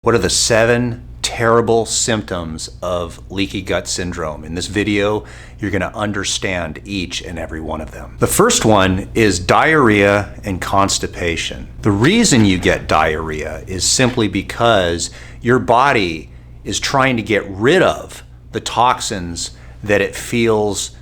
What are the 7 terrible symptoms of leaky gut syndrome? In this video, you're going to understand each and every one of them. The first one is diarrhea and constipation. The reason you get diarrhea is simply because your body is trying to get rid of the toxins that it feels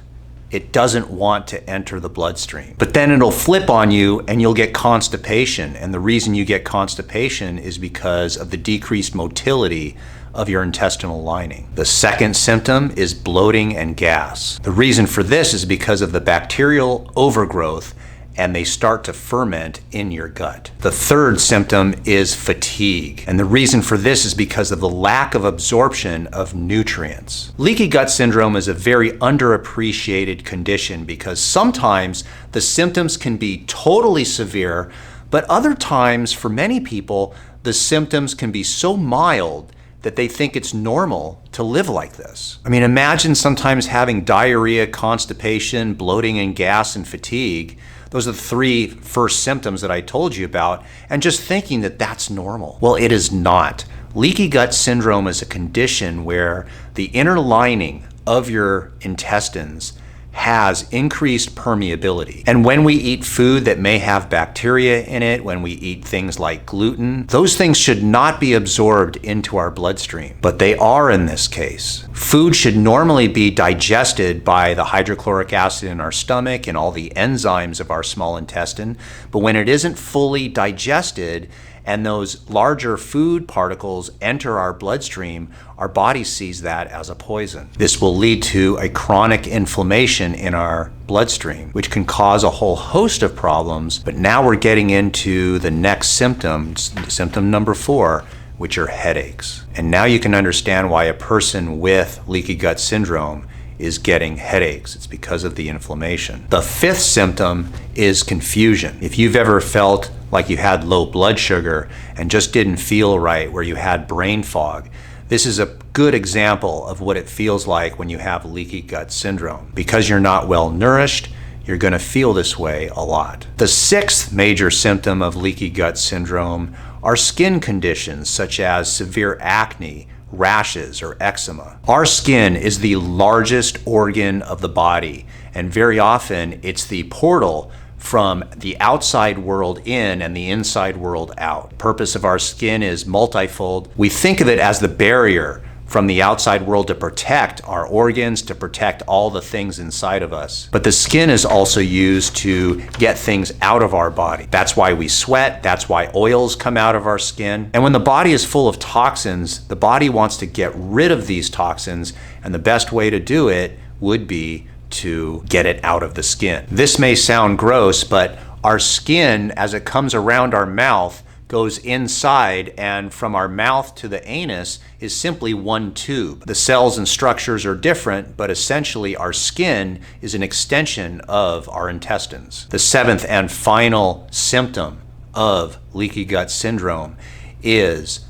it doesn't want to enter the bloodstream. But then it'll flip on you and you'll get constipation. And the reason you get constipation is because of the decreased motility of your intestinal lining. The second symptom is bloating and gas. The reason for this is because of the bacterial overgrowth and they start to ferment in your gut. The third symptom is fatigue. And the reason for this is because of the lack of absorption of nutrients. Leaky gut syndrome is a very underappreciated condition because sometimes the symptoms can be totally severe, but other times for many people, the symptoms can be so mild that they think it's normal to live like this. I mean, imagine sometimes having diarrhea, constipation, bloating and gas and fatigue. Those are the 3 first symptoms that I told you about, and just thinking that that's normal. Well, it is not. Leaky gut syndrome is a condition where the inner lining of your intestines has increased permeability. And when we eat food that may have bacteria in it, when we eat things like gluten, those things should not be absorbed into our bloodstream, but they are in this case. Food should normally be digested by the hydrochloric acid in our stomach and all the enzymes of our small intestine, but when it isn't fully digested and those larger food particles enter our bloodstream, our body sees that as a poison. This will lead to a chronic inflammation in our bloodstream, which can cause a whole host of problems. But now we're getting into the next symptom, symptom number 4, which are headaches. And now you can understand why a person with leaky gut syndrome is getting headaches. It's because of the inflammation. The 5th symptom is confusion. If you've ever felt like you had low blood sugar and just didn't feel right, where you had brain fog, this is a good example of what it feels like when you have leaky gut syndrome. Because you're not well nourished, you're going to feel this way a lot. The 6th major symptom of leaky gut syndrome are skin conditions such as severe acne, rashes, or eczema. Our skin is the largest organ of the body, and very often it's the portal from the outside world in and the inside world out. The purpose of our skin is multifold. We think of it as the barrier from the outside world to protect our organs, to protect all the things inside of us. But the skin is also used to get things out of our body. That's why we sweat, that's why oils come out of our skin. And when the body is full of toxins, the body wants to get rid of these toxins, and the best way to do it would be to get it out of the skin. This may sound gross, but our skin, as it comes around our mouth, goes inside, and from our mouth to the anus is simply one tube. The cells and structures are different, but essentially our skin is an extension of our intestines. The 7th and final symptom of leaky gut syndrome is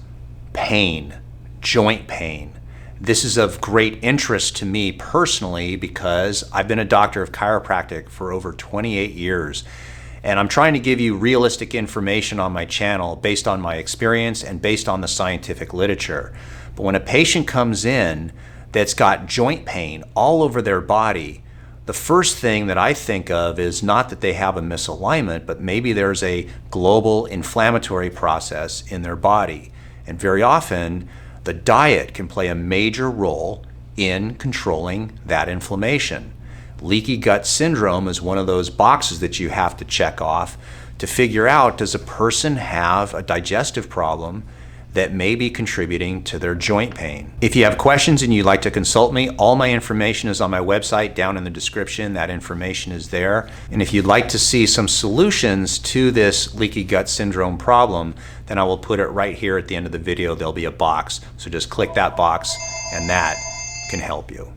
pain, joint pain. This is of great interest to me personally because I've been a doctor of chiropractic for over 28 years. And I'm trying to give you realistic information on my channel based on my experience and based on the scientific literature. But when a patient comes in that's got joint pain all over their body, the first thing that I think of is not that they have a misalignment, but maybe there's a global inflammatory process in their body. And very often, the diet can play a major role in controlling that inflammation. Leaky gut syndrome is one of those boxes that you have to check off to figure out, does a person have a digestive problem that may be contributing to their joint pain? If you have questions and you'd like to consult me, all my information is on my website down in the description. That information is there. And if you'd like to see some solutions to this leaky gut syndrome problem, then I will put it right here at the end of the video. There'll be a box. So just click that box and that can help you.